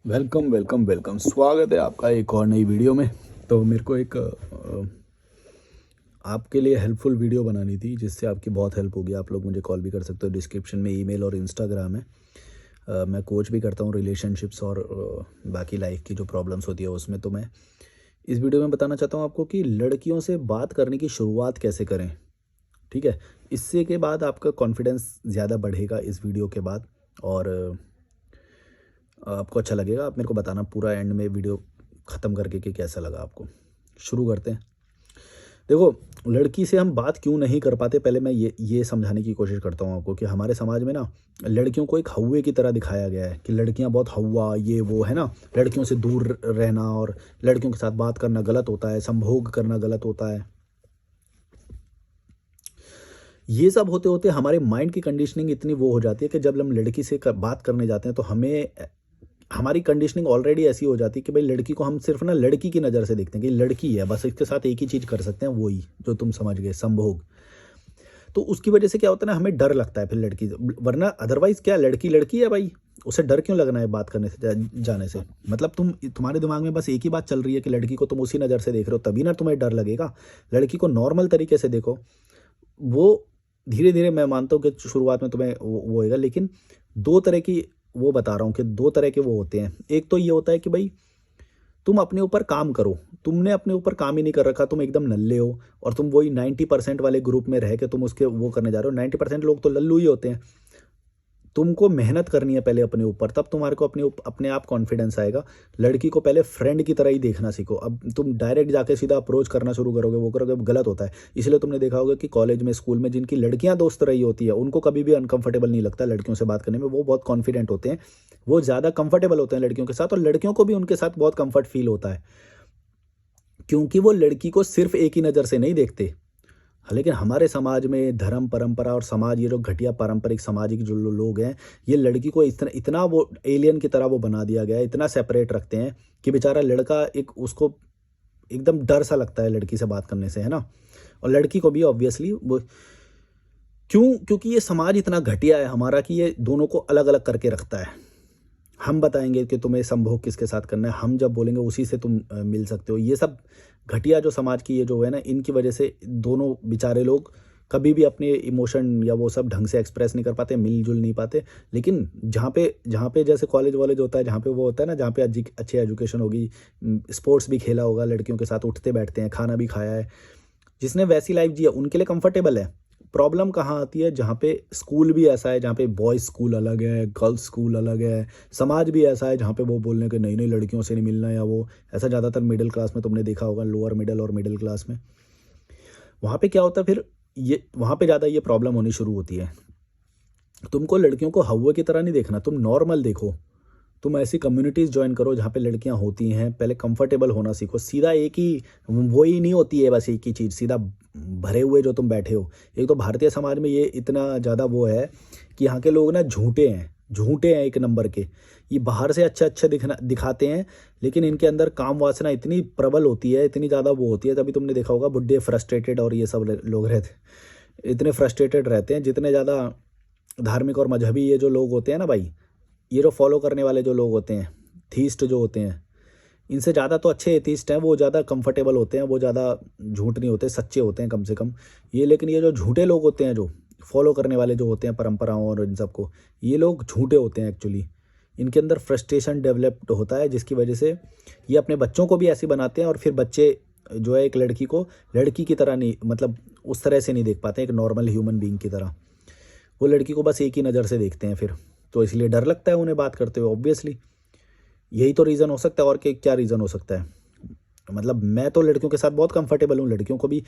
Welcome welcome welcome, स्वागत है आपका एक और नई वीडियो में। तो मेरे को एक आपके लिए हेल्पफुल वीडियो बनानी थी जिससे आपकी बहुत हेल्प होगी। आप लोग मुझे कॉल भी कर सकते हो, डिस्क्रिप्शन में ईमेल और इंस्टाग्राम है। मैं कोच भी करता हूँ रिलेशनशिप्स और बाकी लाइफ की जो प्रॉब्लम्स होती है उसमें। तो मैं इस वीडियो में बताना चाहता हूँ आपको कि लड़कियों से बात करने की शुरुआत कैसे करें। ठीक है, इससे के बाद आपका कॉन्फिडेंस ज़्यादा बढ़ेगा इस वीडियो के बाद। और आपको अच्छा लगेगा। आप मेरे को बताना पूरा एंड में वीडियो ख़त्म करके कि कैसा लगा आपको। शुरू करते हैं। देखो, लड़की से हम बात क्यों नहीं कर पाते, पहले मैं ये समझाने की कोशिश करता हूँ आपको कि हमारे समाज में ना लड़कियों को एक हौवे की तरह दिखाया गया है कि लड़कियां बहुत हौवा, ये वो है ना। लड़कियों से दूर रहना और लड़कियों के साथ बात करना गलत होता है, संभोग करना गलत होता है। ये सब होते होते हमारे माइंड की कंडीशनिंग इतनी वो हो जाती है कि जब हम लड़की से बात करने जाते हैं तो हमें हमारी कंडीशनिंग ऑलरेडी ऐसी हो जाती है कि भाई लड़की को हम सिर्फ ना लड़की की नज़र से देखते हैं कि लड़की है, बस इसके साथ एक ही चीज़ कर सकते हैं, वही जो तुम समझ गए, संभोग। तो उसकी वजह से क्या होता है ना, हमें डर लगता है फिर लड़की, वरना अदरवाइज क्या, लड़की लड़की है भाई, उसे डर क्यों लगना है बात करने से, जाने से। मतलब तुम्हारे दिमाग में बस एक ही बात चल रही है कि लड़की को तुम उसी नज़र से देख रहे हो, तभी ना तुम्हें डर लगेगा। लड़की को नॉर्मल तरीके से देखो। वो धीरे धीरे मैं मानता हूँ कि शुरुआत में तुम्हें वो होएगा, लेकिन दो तरह की, वो बता रहा हूँ कि दो तरह के वो होते हैं। एक तो ये होता है कि भाई तुम अपने ऊपर काम करो, तुमने अपने ऊपर काम ही नहीं कर रखा, तुम एकदम नल्ले हो और तुम वही 90% वाले ग्रुप में रह के तुम उसके वो करने जा रहे हो। 90% लोग तो लल्लू ही होते हैं। तुमको मेहनत करनी है पहले अपने ऊपर, तब तुम्हारे को अपने आप कॉन्फिडेंस आएगा। लड़की को पहले फ्रेंड की तरह ही देखना सीखो। अब तुम डायरेक्ट जाके सीधा अप्रोच करना शुरू करोगे, वो करोगे, गलत होता है। इसलिए तुमने देखा होगा कि कॉलेज में, स्कूल में जिनकी लड़कियां दोस्त रही होती है उनको कभी भी अनकंफर्टेबल नहीं लगता लड़कियों से बात करने में। वो बहुत कॉन्फिडेंट होते हैं, वो ज़्यादा कंफर्टेबल होते हैं लड़कियों के साथ, और लड़कियों को भी उनके साथ बहुत कंफर्ट फील होता है, क्योंकि वो लड़की को सिर्फ एक ही नज़र से नहीं देखते। हाँ, लेकिन हमारे समाज में धर्म, परंपरा और समाज, ये जो घटिया पारंपरिक सामाजिक जो लोग हैं, ये लड़की को इतना इतना वो एलियन की तरह वो बना दिया गया है, इतना सेपरेट रखते हैं कि बेचारा लड़का, एक उसको एकदम डर सा लगता है लड़की से बात करने से, है ना। और लड़की को भी ऑब्वियसली वो, क्योंकि ये समाज इतना घटिया है हमारा कि ये दोनों को अलग अलग करके रखता है। हम बताएंगे कि तुम्हें संभोग किसके साथ करना है, हम जब बोलेंगे उसी से तुम मिल सकते हो। ये सब घटिया जो समाज की ये जो है ना, इनकी वजह से दोनों बेचारे लोग कभी भी अपने इमोशन या वो सब ढंग से एक्सप्रेस नहीं कर पाते, मिलजुल नहीं पाते। लेकिन जहाँ पे जैसे कॉलेज वॉलेज होता है, जहाँ पे वो होता है ना, जहाँ पे अच्छी एजुकेशन होगी, स्पोर्ट्स भी खेला होगा, लड़कियों के साथ उठते बैठते हैं, खाना भी खाया है, जिसने वैसी लाइफ जी है उनके लिए कंफर्टेबल है। प्रॉब्लम कहाँ आती है, जहाँ पे स्कूल भी ऐसा है, जहाँ पे बॉयज़ स्कूल अलग है, गर्ल्स स्कूल अलग है, समाज भी ऐसा है जहाँ पे वो बोलने के नई नई लड़कियों से नहीं मिलना, या वो ऐसा ज़्यादातर मिडिल क्लास में तुमने देखा होगा, लोअर मिडिल और मिडिल क्लास में। वहाँ पे क्या होता है फिर, ये वहाँ पे ज़्यादा ये प्रॉब्लम होनी शुरू होती है। तुमको लड़कियों को हव्वे की तरह नहीं देखना, तुम नॉर्मल देखो। तुम ऐसी कम्युनिटीज़ ज्वाइन करो जहाँ पे लड़कियाँ होती हैं, पहले कंफर्टेबल होना सीखो। सीधा एक ही वो ही नहीं होती है, बस एक ही चीज़ सीधा भरे हुए जो तुम बैठे हो। एक तो भारतीय समाज में ये इतना ज़्यादा वो है कि यहाँ के लोग ना झूठे हैं, झूठे हैं एक नंबर के। ये बाहर से अच्छा अच्छा दिखाते हैं, लेकिन इनके अंदर काम वासना इतनी प्रबल होती है, इतनी ज़्यादा वो होती है। तभी तुमने देखा होगा बुढ़े फ्रस्ट्रेटेड और ये सब लोग रहते, इतने फ्रस्ट्रेटेड रहते हैं। जितने ज़्यादा धार्मिक और मजहबी ये जो लोग होते हैं ना भाई, ये जो फॉलो करने वाले जो लोग होते हैं, थीस्ट जो होते हैं, इनसे ज़्यादा तो अच्छे एथीस्ट हैं, वो ज़्यादा कंफर्टेबल होते हैं, वो ज़्यादा झूठ नहीं होते, सच्चे होते हैं कम से कम। ये लेकिन ये जो झूठे लोग होते हैं, जो फॉलो करने वाले जो होते हैं परंपराओं और इन सबको, ये लोग झूठे होते हैं एक्चुअली। इनके अंदर फ्रस्ट्रेशन डेवलप्ड होता है, जिसकी वजह से ये अपने बच्चों को भी ऐसे बनाते हैं, और फिर बच्चे जो है एक लड़की को लड़की की तरह नहीं, मतलब उस तरह से नहीं देख पाते एक नॉर्मल ह्यूमन बीइंग की तरह। वो लड़की को बस एक ही नज़र से देखते हैं फिर, तो इसलिए डर लगता है उन्हें बात करते हुए ऑब्वियसली। यही तो रीज़न हो सकता है, और क्या रीज़न हो सकता है। मतलब मैं तो लड़कियों के साथ बहुत कंफर्टेबल हूँ, लड़कियों को भी।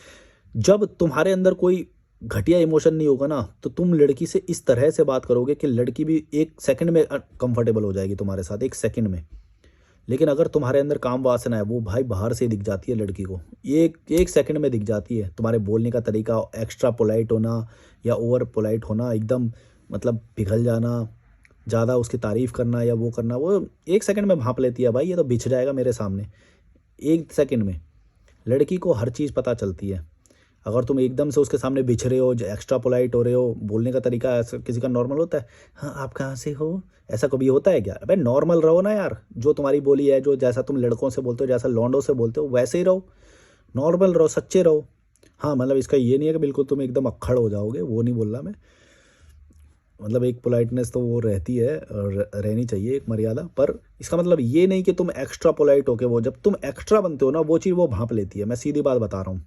जब तुम्हारे अंदर कोई घटिया इमोशन नहीं होगा ना, तो तुम लड़की से इस तरह से बात करोगे कि लड़की भी एक सेकंड में कंफर्टेबल हो जाएगी तुम्हारे साथ, एक सेकंड में। लेकिन अगर तुम्हारे अंदर काम वासना है, वो भाई बाहर से दिख जाती है लड़की को, एक एक सेकंड में दिख जाती है। तुम्हारे बोलने का तरीका, एक्स्ट्रा पोलाइट होना या ओवर पोलाइट होना, एकदम मतलब पिघल जाना, ज़्यादा उसकी तारीफ़ करना या वो करना, वो एक सेकंड में भांप लेती है भाई, ये तो बिछ जाएगा मेरे सामने। एक सेकंड में लड़की को हर चीज़ पता चलती है। अगर तुम एकदम से उसके सामने बिछ रहे हो, एक्स्ट्रा पोलाइट हो रहे हो, बोलने का तरीका ऐसा किसी का नॉर्मल होता है, हाँ आप कहाँ से हो, ऐसा कभी होता है क्या? अबे नॉर्मल रहो ना यार, जो तुम्हारी बोली है, जो जैसा तुम लड़कों से बोलते हो, जैसा लौंडों से बोलते हो, वैसे ही रहो, नॉर्मल रहो, सच्चे रहो। हाँ मतलब इसका ये नहीं है कि बिल्कुल तुम एकदम अक्खड़ हो जाओगे, वो नहीं बोल रहा मैं। मतलब एक पोलाइटनेस तो वो रहती है और रहनी चाहिए, एक मर्यादा। पर इसका मतलब ये नहीं कि तुम एक्स्ट्रा पोलाइट होके, वो जब तुम एक्स्ट्रा बनते हो ना, वो चीज़ वो भांप लेती है। मैं सीधी बात बता रहा हूँ,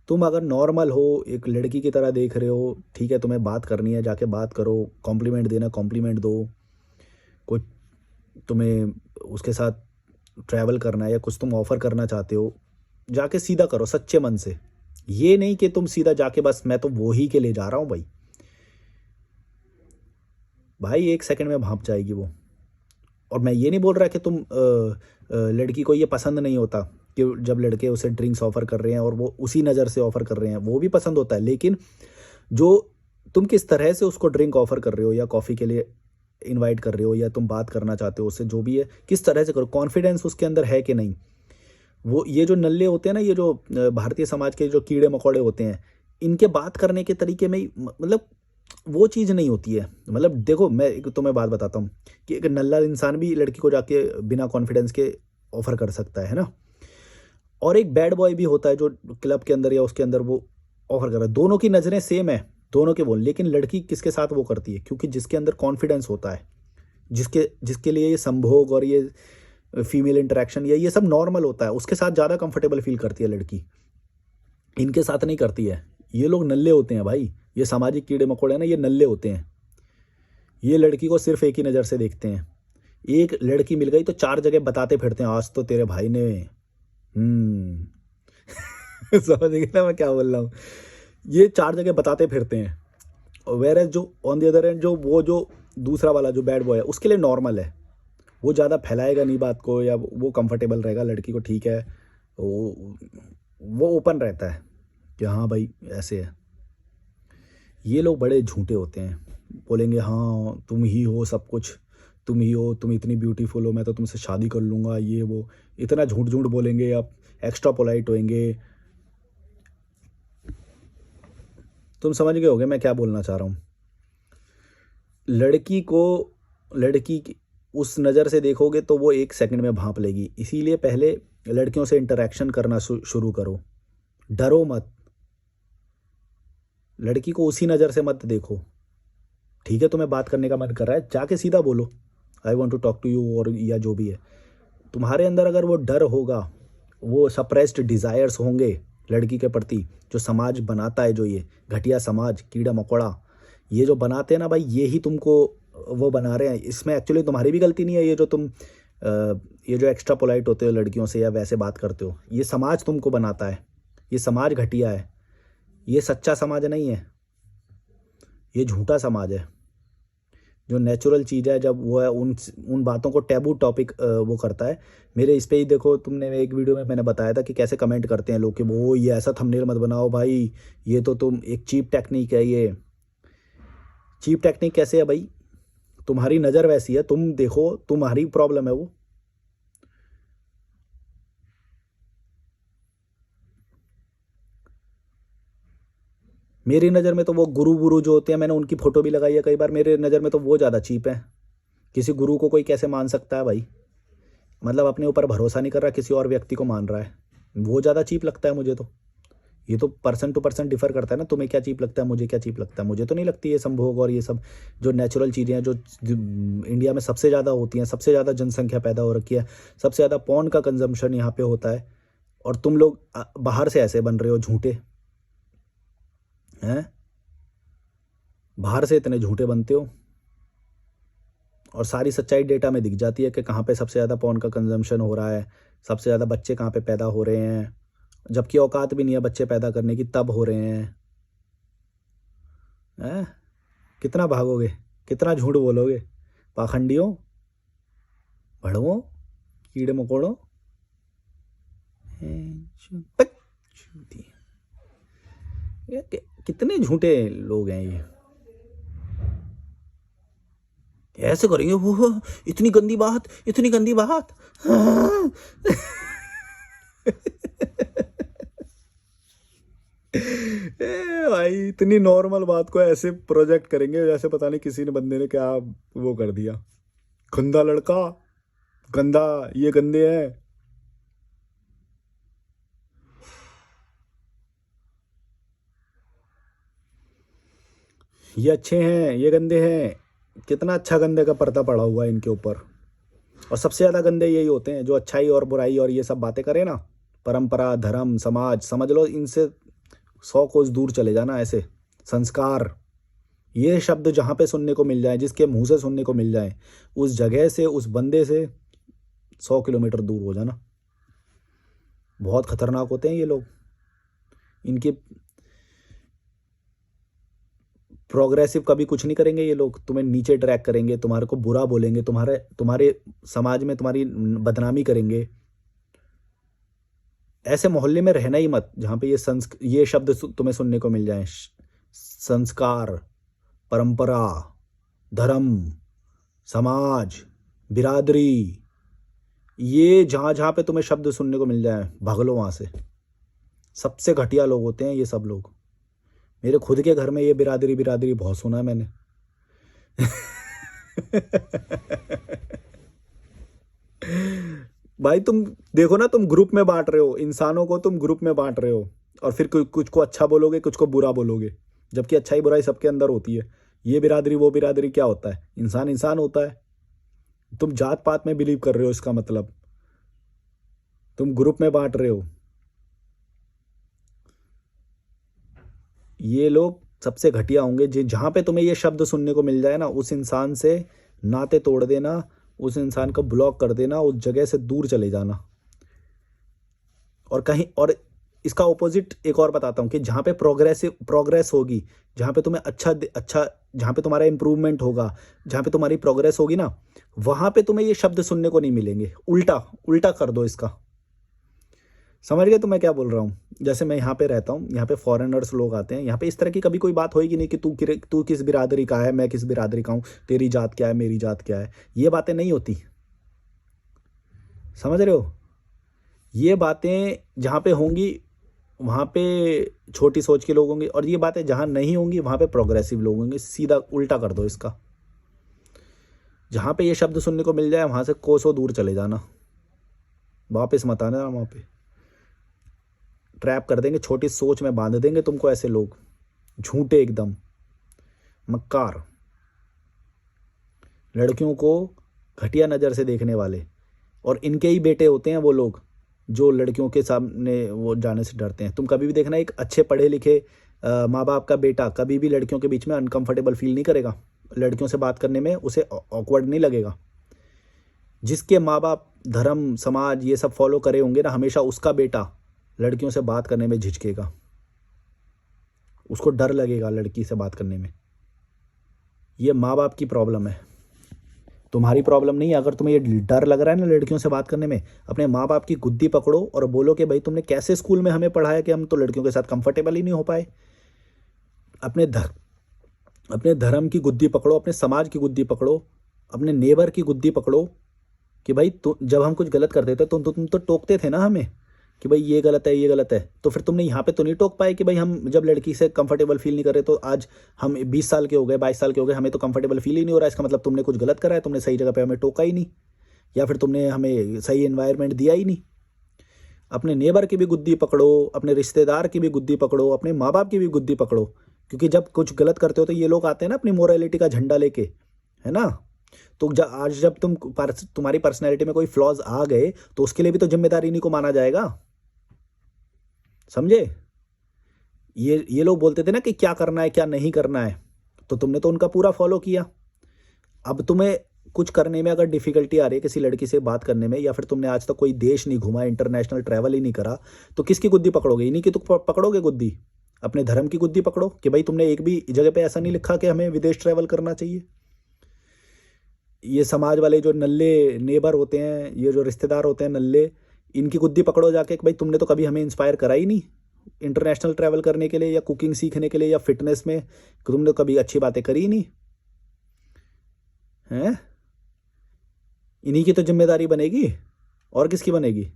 तुम अगर नॉर्मल हो, एक लड़की की तरह देख रहे हो, ठीक है, तुम्हें बात करनी है, जाके बात करो, कॉम्प्लीमेंट देना कॉम्प्लीमेंट दो, कोई तुम्हें उसके साथ ट्रैवल करना है या कुछ तुम ऑफर करना चाहते हो, जाके सीधा करो सच्चे मन से। ये नहीं कि तुम सीधा जाके बस मैं तो वो ही के ले जा रहा हूँ भाई। भाई एक सेकंड में भाप जाएगी वो। और मैं ये नहीं बोल रहा कि तुम लड़की को ये पसंद नहीं होता कि जब लड़के उसे ड्रिंक्स ऑफर कर रहे हैं और वो उसी नज़र से ऑफर कर रहे हैं, वो भी पसंद होता है। लेकिन जो तुम किस तरह से उसको ड्रिंक ऑफर कर रहे हो या कॉफ़ी के लिए इनवाइट कर रहे हो या तुम बात करना चाहते हो उससे, जो भी है, किस तरह से करो, कॉन्फिडेंस उसके अंदर है कि नहीं। वो ये जो नल्ले होते हैं ना, ये जो भारतीय समाज के जो कीड़े मकोड़े होते हैं, इनके बात करने के तरीके में मतलब वो चीज़ नहीं होती है। मतलब देखो, मैं एक तुम्हें बात बताता हूँ कि एक नल्ला इंसान भी लड़की को जाके बिना कॉन्फिडेंस के ऑफर कर सकता है ना। और एक बैड बॉय भी होता है जो क्लब के अंदर या उसके अंदर वो ऑफर कर रहा है। दोनों की नज़रें सेम है, दोनों के वो, लेकिन लड़की किसके साथ वो करती है? क्योंकि जिसके अंदर कॉन्फिडेंस होता है, जिसके जिसके लिए ये संभोग और ये फीमेल इंटरेक्शन या ये सब नॉर्मल होता है, उसके साथ ज़्यादा कंफर्टेबल फील करती है लड़की, इनके साथ नहीं करती है। ये लोग नल्ले होते हैं भाई, ये सामाजिक कीड़े मकोड़े हैं ना, ये नल्ले होते हैं। ये लड़की को सिर्फ एक ही नज़र से देखते हैं। एक लड़की मिल गई तो चार जगह बताते फिरते हैं, आज तो तेरे भाई ने समझ गए ना मैं क्या बोल रहा हूँ? ये चार जगह बताते फिरते हैं। और वेर एज जो ऑन द अदर एंड जो दूसरा वाला जो बैड बॉय है, उसके लिए नॉर्मल है, वो ज़्यादा फैलाएगा नहीं बात को, या वो कंफर्टेबल रहेगा लड़की को, ठीक है, वो ओपन रहता है कि हाँ भाई ऐसे है। ये लोग बड़े झूठे होते हैं, बोलेंगे हाँ तुम ही हो सब कुछ, तुम ही हो, तुम इतनी ब्यूटीफुल हो, मैं तो तुमसे शादी कर लूँगा, ये वो, इतना झूठ झूठ बोलेंगे, आप एक्स्ट्रा पोलाइट होंगे। तुम समझ गए होगे मैं क्या बोलना चाह रहा हूँ। लड़की की उस नज़र से देखोगे तो वो एक सेकंड में भांप लेगी। इसीलिए पहले लड़कियों से इंटरेक्शन करना शुरू करो, डरो मत, लड़की को उसी नज़र से मत देखो। ठीक है, तुम्हें बात करने का मन कर रहा है, जाके सीधा बोलो I want to talk to you, और या जो भी है। तुम्हारे अंदर अगर वो डर होगा, वो सप्रेस्ड डिज़ायर्स होंगे लड़की के प्रति, जो समाज बनाता है, जो ये घटिया समाज, कीड़ा मकोड़ा ये जो बनाते हैं ना भाई, ये ही तुमको वो बना रहे हैं। इसमें एक्चुअली तुम्हारी भी गलती नहीं है, ये जो तुम ये जो एक्स्ट्रा पोलाइट होते हो लड़कियों से या वैसे बात करते हो, ये समाज तुमको बनाता है। ये समाज घटिया है, ये सच्चा समाज नहीं है, ये झूठा समाज है। जो नेचुरल चीज़ है, जब वो है उन बातों को टैबू टॉपिक वो करता है। मेरे इस पे ही देखो, तुमने एक वीडियो में मैंने बताया था कि कैसे कमेंट करते हैं लोग कि वो ये ऐसा थंबनेल मत बनाओ भाई, ये तो तुम एक चीप टेक्निक है। ये चीप टेक्निक कैसे है भाई? तुम्हारी नज़र वैसी है, तुम देखो, तुम्हारी प्रॉब्लम है वो। मेरी नज़र में तो वो गुरु जो होते हैं, मैंने उनकी फ़ोटो भी लगाई है कई बार, मेरे नज़र में तो वो ज़्यादा चीप है। किसी गुरु को कोई कैसे मान सकता है भाई? मतलब अपने ऊपर भरोसा नहीं कर रहा, किसी और व्यक्ति को मान रहा है, वो ज़्यादा चीप लगता है मुझे तो। ये तो पर्सन टू पर्सन डिफर करता है ना, तुम्हें क्या चीप लगता है, मुझे क्या चीप लगता है। मुझे तो नहीं लगती ये संभोग और ये सब जो नेचुरल चीज़ें हैं, जो इंडिया में सबसे ज़्यादा होती हैं, सबसे ज़्यादा जनसंख्या पैदा हो रखी है, सबसे ज़्यादा पॉर्न का कंजम्पशन यहाँ पे होता है, और तुम लोग बाहर से ऐसे बन रहे हो झूठे हैं, बाहर से इतने झूठे बनते हो, और सारी सच्चाई डेटा में दिख जाती है कि कहाँ पे सबसे ज़्यादा पॉर्न का कंजम्पशन हो रहा है, सबसे ज़्यादा बच्चे कहाँ पे पैदा हो रहे हैं, जबकि औकात भी नहीं है बच्चे पैदा करने की, तब हो रहे हैं। कितना भागोगे, कितना झूठ बोलोगे, पाखंडियों, भड़वों, कीड़े मकोड़ों। ये कितने झूठे लोग हैं ये। ऐसे करेंगे वो, इतनी गंदी बात, इतनी गंदी बात। भाई इतनी नॉर्मल बात को ऐसे प्रोजेक्ट करेंगे जैसे पता नहीं किसी ने बंदे ने क्या वो कर दिया। गंदा लड़का, गंदा, ये गंदे हैं। ये अच्छे हैं, ये गंदे हैं। कितना अच्छा गंदे का पर्दा पड़ा हुआ है इनके ऊपर। और सबसे ज़्यादा गंदे यही होते हैं जो अच्छाई और बुराई और ये सब बातें करें ना। परंपरा, धर्म, समाज, समझ लो इनसे 100 कोस दूर चले जाना। ऐसे संस्कार, ये शब्द जहाँ पे सुनने को मिल जाए, जिसके मुंह से सुनने को मिल जाए, उस जगह से, उस बंदे से 100 किलोमीटर दूर हो जाना। बहुत खतरनाक होते हैं ये लोग। इनके प्रोग्रेसिव कभी कुछ नहीं करेंगे ये लोग। तुम्हें नीचे ट्रैक करेंगे, तुम्हारे को बुरा बोलेंगे, तुम्हारे तुम्हारे समाज में तुम्हारी बदनामी करेंगे। ऐसे मोहल्ले में रहना ही मत जहाँ पे ये शब्द तुम्हें सुनने को मिल जाए। संस्कार, परंपरा, धर्म, समाज, बिरादरी, ये जहाँ जहाँ पे तुम्हें शब्द सुनने को मिल जाए, भाग लो वहाँ से। सबसे घटिया लोग होते हैं ये सब लोग। मेरे खुद के घर में ये बिरादरी बिरादरी बहुत सुना है मैंने। भाई तुम देखो ना, तुम ग्रुप में बांट रहे हो इंसानों को, तुम ग्रुप में बांट रहे हो और फिर कुछ को अच्छा बोलोगे, कुछ को बुरा बोलोगे, जबकि अच्छाई बुराई सबके अंदर होती है। ये बिरादरी वो बिरादरी क्या होता है? इंसान इंसान होता है। तुम जात पात में बिलीव कर रहे हो, इसका मतलब तुम ग्रुप में बांट रहे हो। ये लोग सबसे घटिया होंगे। जहाँ पे तुम्हें ये शब्द सुनने को मिल जाए ना, उस इंसान से नाते तोड़ देना, उस इंसान को ब्लॉक कर देना, उस जगह से दूर चले जाना। और कहीं और इसका ऑपोजिट एक और बताता हूँ कि जहाँ पे प्रोग्रेस होगी, जहाँ पे तुम्हें अच्छा, जहाँ पे तुम्हारा इंप्रूवमेंट होगा, जहाँ पे तुम्हारी प्रोग्रेस होगी ना, वहाँ पे तुम्हें ये शब्द सुनने को नहीं मिलेंगे। उल्टा उल्टा कर दो इसका। समझ गए तो मैं क्या बोल रहा हूँ? जैसे मैं यहाँ पे रहता हूँ, यहाँ पे फॉरेनर्स लोग आते हैं, यहाँ पे इस तरह की कभी कोई बात होएगी नहीं कि तू किस बिरादरी का है, मैं किस बिरादरी का हूँ, तेरी जात क्या है, मेरी जात क्या है। ये बातें नहीं होती। समझ रहे हो? ये बातें जहाँ पे होंगी वहाँ पे छोटी सोच के लोग होंगे, और ये बातें जहाँ नहीं होंगी वहाँ पे प्रोग्रेसिव लोग होंगे। सीधा उल्टा कर दो इसका। जहाँ पे ये शब्द सुनने को मिल जाए वहाँ से कोसों दूर चले जाना, वापस मत आना। वहाँ पे ट्रैप कर देंगे, छोटी सोच में बांध देंगे तुमको ऐसे लोग, झूठे एकदम, मक्कार, लड़कियों को घटिया नज़र से देखने वाले। और इनके ही बेटे होते हैं वो लोग जो लड़कियों के सामने वो जाने से डरते हैं। तुम कभी भी देखना, एक अच्छे पढ़े लिखे माँ बाप का बेटा कभी भी लड़कियों के बीच में अनकंफर्टेबल फील नहीं करेगा। लड़कियों से बात करने में उसे ऑकवर्ड नहीं लगेगा। जिसके माँ बाप धर्म समाज ये सब फॉलो करे होंगे ना, हमेशा उसका बेटा लड़कियों से बात करने में झिझकेगा, उसको डर लगेगा लड़की से बात करने में। ये माँ बाप की प्रॉब्लम है, तुम्हारी प्रॉब्लम नहीं है। अगर तुम्हें ये डर लग रहा है ना लड़कियों से बात करने में, अपने माँ बाप की गुद्दी पकड़ो और बोलो कि भाई तुमने कैसे स्कूल में हमें पढ़ाया कि हम तो लड़कियों के साथ कंफर्टेबल ही नहीं हो पाए। अपने धर्म की गुद्दी पकड़ो, अपने समाज की गुद्दी पकड़ो, अपने नेबर की गुद्दी पकड़ो कि भाई जब हम कुछ गलत करते थे तो तुम तो टोकते थे ना हमें कि भाई ये गलत है, ये गलत है। तो फिर तुमने यहाँ पे तो नहीं टोक पाए कि भाई हम जब लड़की से कंफर्टेबल फील नहीं कर रहे, तो आज हम 20 साल के हो गए, 22 साल के हो गए, हमें तो कंफर्टेबल फील ही नहीं हो रहा है। इसका मतलब तुमने कुछ गलत करा है, तुमने सही जगह पे हमें टोका ही नहीं, या फिर तुमने हमें सही एनवायरनमेंट दिया ही नहीं। अपने नेबर की भी गुद्दी पकड़ो, अपने रिश्तेदार की भी गुद्दी पकड़ो, अपने माँ बाप की भी गुद्दी पकड़ो। क्योंकि जब कुछ गलत करते हो तो ये लोग आते हैं ना अपनी मोरालिटी का झंडा लेके, है ना। तो आज जब तुम्हारी पर्सनैलिटी में कोई फ्लॉज आ गए तो उसके लिए भी तो जिम्मेदारी इन्हीं को माना जाएगा। समझे? ये लोग बोलते थे ना कि क्या करना है क्या नहीं करना है, तो तुमने तो उनका पूरा फॉलो किया। अब तुम्हें कुछ करने में अगर डिफिकल्टी आ रही है, किसी लड़की से बात करने में, या फिर तुमने आज तक कोई देश नहीं घुमा, इंटरनेशनल ट्रैवल ही नहीं करा, तो किसकी गुद्दी पकड़ोगे? इन्हीं की तो पकड़ोगे गुद्दी। अपने धर्म की गुद्दी पकड़ो कि भाई तुमने एक भी जगह पे ऐसा नहीं लिखा कि हमें विदेश ट्रैवल करना चाहिए। ये समाज वाले जो नल्ले नेबर होते हैं, ये जो रिश्तेदार होते हैं नल्ले, इनकी गुद्दी पकड़ो जाके कि भाई तुमने तो कभी हमें इंस्पायर करा ही नहीं इंटरनेशनल ट्रैवल करने के लिए, या कुकिंग सीखने के लिए, या फिटनेस में तुमने तो कभी अच्छी बातें करी ही नहीं हैं। इन्हीं की तो जिम्मेदारी बनेगी, और किसकी बनेगी?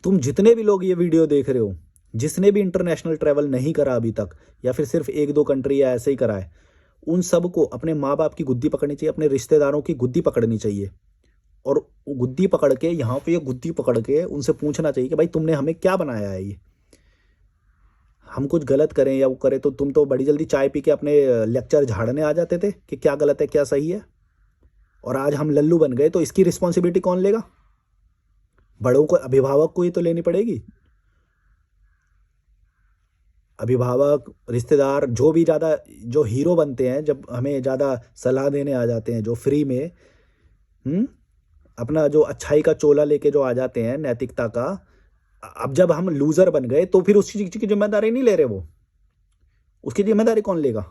तुम जितने भी लोग ये वीडियो देख रहे हो, जिसने भी इंटरनेशनल ट्रैवल नहीं करा अभी तक, या फिर सिर्फ 1-2 कंट्री या ऐसे ही करा है, उन सबको अपने माँ बाप की गुद्दी पकड़नी चाहिए, अपने रिश्तेदारों की गुद्दी पकड़नी चाहिए, और गुद्दी पकड़ के, यहाँ पे ये गुद्दी पकड़ के उनसे पूछना चाहिए कि भाई तुमने हमें क्या बनाया है ये। हम कुछ गलत करें या वो करें तो तुम तो बड़ी जल्दी चाय पी के अपने लेक्चर झाड़ने आ जाते थे कि क्या गलत है क्या सही है, और आज हम लल्लू बन गए तो इसकी रिस्पॉन्सिबिलिटी कौन लेगा? बड़ों को, अभिभावक को ही तो लेनी पड़ेगी। अभिभावक, रिश्तेदार, जो भी ज़्यादा जो हीरो बनते हैं, जब हमें ज़्यादा सलाह देने आ जाते हैं, जो फ्री में अपना जो अच्छाई का चोला लेके जो आ जाते हैं नैतिकता का, अब जब हम लूजर बन गए तो फिर उस चीज की जिम्मेदारी नहीं ले रहे, वो उसकी जिम्मेदारी कौन लेगा?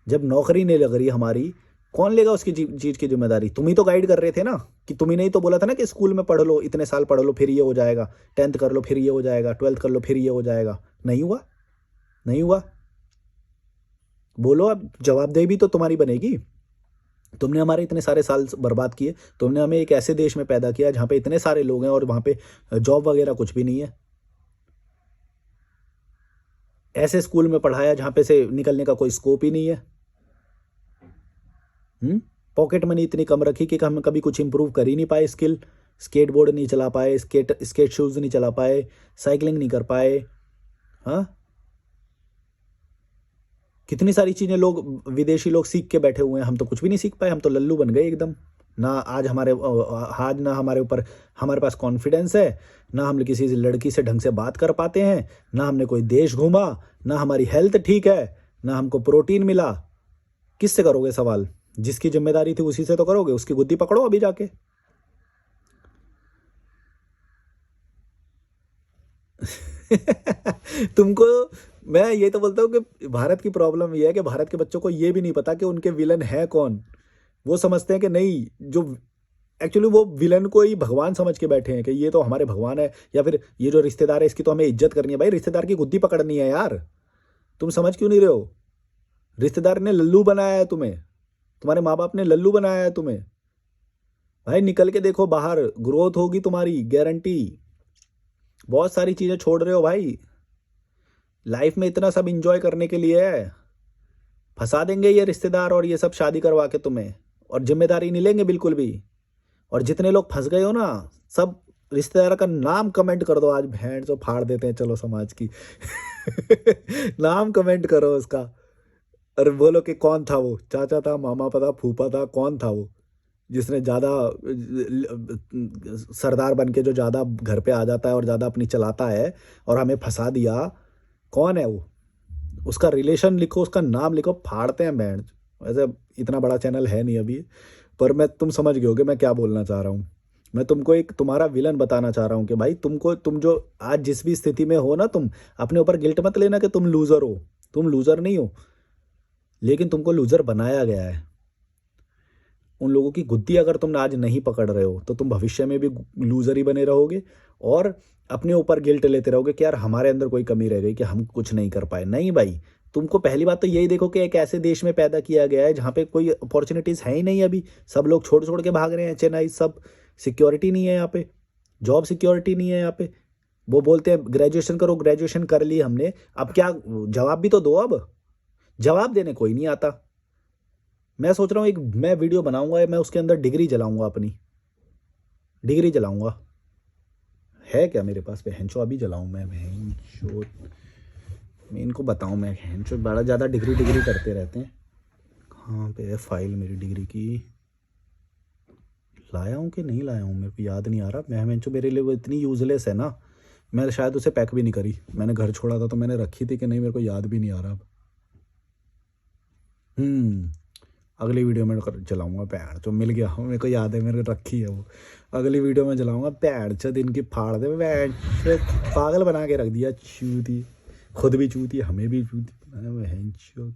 जब नौकरी नहीं लग रही हमारी, कौन लेगा उसकी चीज की जिम्मेदारी? तुम ही तो गाइड कर रहे थे ना, कि तुम ही नहीं तो बोला था ना कि स्कूल में पढ़ लो, इतने साल पढ़ लो फिर ये हो जाएगा, 10th कर लो फिर ये हो जाएगा, 12th कर लो फिर ये हो जाएगा। नहीं हुआ, नहीं हुआ। बोलो, अब जवाबदेही भी तो तुम्हारी बनेगी। तुमने हमारे इतने सारे साल बर्बाद किए, तुमने हमें एक ऐसे देश में पैदा किया जहाँ पे इतने सारे लोग हैं और वहाँ पे जॉब वगैरह कुछ भी नहीं है। ऐसे स्कूल में पढ़ाया जहाँ पे से निकलने का कोई स्कोप ही नहीं है। पॉकेट मनी इतनी कम रखी कि हम कभी कुछ इंप्रूव कर ही नहीं पाए स्किल। स्केट बोर्ड नहीं चला पाए, स्केट शूज़ नहीं चला पाए, साइकिलिंग नहीं कर पाए। हाँ, कितनी सारी चीज़ें लोग, विदेशी लोग सीख के बैठे हुए हैं, हम तो कुछ भी नहीं सीख पाए, हम तो लल्लू बन गए एकदम। ना आज ना हमारे ऊपर, हमारे पास कॉन्फिडेंस है, ना हम किसी लड़की से ढंग से बात कर पाते हैं, ना हमने कोई देश घूमा, ना हमारी हेल्थ ठीक है, ना हमको प्रोटीन मिला। किससे करोगे सवाल? जिसकी जिम्मेदारी थी उसी से तो करोगे, उसकी गुद्दी पकड़ो अभी जाके। तुमको मैं ये तो बोलता हूँ कि भारत की प्रॉब्लम ये है कि भारत के बच्चों को ये भी नहीं पता कि उनके विलन है कौन। वो समझते हैं कि नहीं, जो एक्चुअली वो विलन को ही भगवान समझ के बैठे हैं कि ये तो हमारे भगवान है, या फिर ये जो रिश्तेदार है इसकी तो हमें इज्जत करनी है। भाई रिश्तेदार की गुद्दी पकड़नी है यार, तुम समझ क्यों नहीं रहे हो? रिश्तेदार ने लल्लू बनाया है तुम्हें, तुम्हारे माँ बाप ने लल्लू बनाया है तुम्हें। भाई निकल के देखो बाहर, ग्रोथ होगी तुम्हारी गारंटी। बहुत सारी चीजें छोड़ रहे हो भाई, लाइफ में इतना सब इंजॉय करने के लिए है। फंसा देंगे ये रिश्तेदार और ये सब शादी करवा के तुम्हें, और जिम्मेदारी नहीं लेंगे बिल्कुल भी। और जितने लोग फंस गए हो ना, सब रिश्तेदार का नाम कमेंट कर दो आज, भेंट जो फाड़ देते हैं चलो समाज की। नाम कमेंट करो उसका, और बोलो कि कौन था वो, चाचा था, मामा था, फूफा था, कौन था वो जिसने ज़्यादा सरदार बन के जो ज़्यादा घर पे आ जाता है और ज़्यादा अपनी चलाता है और हमें फंसा दिया। कौन है वो? उसका रिलेशन लिखो, उसका नाम लिखो, फाड़ते हैं बैंड। वैसे इतना बड़ा चैनल है नहीं अभी, पर मैं, तुम समझ गए होगे मैं क्या बोलना चाह रहा हूँ। मैं तुमको एक तुम्हारा विलन बताना चाह रहा हूँ कि भाई तुम जो आज जिस भी स्थिति में हो ना, तुम अपने ऊपर गिल्ट मत लेना कि तुम लूज़र हो। तुम लूज़र नहीं हो, लेकिन तुमको लूज़र बनाया गया है। उन लोगों की गुद्दी अगर तुम आज नहीं पकड़ रहे हो तो तुम भविष्य में भी लूज़र ही बने रहोगे, और अपने ऊपर गिल्ट लेते रहोगे कि यार हमारे अंदर कोई कमी रह गई कि हम कुछ नहीं कर पाए। नहीं भाई, तुमको पहली बात तो यही देखो कि एक ऐसे देश में पैदा किया गया है जहाँ पे कोई अपॉर्चुनिटीज़ है ही नहीं। अभी सब लोग छोड़ छोड़ के भाग रहे हैं चेन्नई, सब सिक्योरिटी नहीं है यहाँ पे, जॉब सिक्योरिटी नहीं है यहाँ पे। वो बोलते हैं ग्रेजुएशन करो, ग्रेजुएशन कर ली हमने, अब क्या? जवाब भी तो दो। अब जवाब देने कोई नहीं आता। मैं सोच रहा हूँ एक मैं वीडियो बनाऊंगा, मैं उसके अंदर डिग्री जलाऊंगा, अपनी डिग्री जलाऊंगा। है क्या मेरे पास? बहनचो अभी जलाऊं मैं? बहनचो मैं इनको बताऊं, मैं बहनचो बड़ा ज़्यादा डिग्री करते रहते हैं। कहाँ पे है फाइल मेरी डिग्री की? लाया हूँ कि नहीं लाया हूँ, मेरे को याद नहीं आ रहा। मैं बहनचो मेरे लिए वो इतनी यूजलेस है ना, मैं शायद उसे पैक भी नहीं करी। मैंने घर छोड़ा था तो मैंने रखी थी कि नहीं, मेरे को याद भी नहीं आ रहा अब। अगली वीडियो में चलाऊंगा। पैड़ जो मिल गया, मेरे को याद है, मेरे को रखी है वो। अगली वीडियो में चलाऊंगा। पैड़ चद इनकी फाड़ दे, पागल बना के रख दिया। चूती, खुद भी चूती, हमें भी चूती बनाया।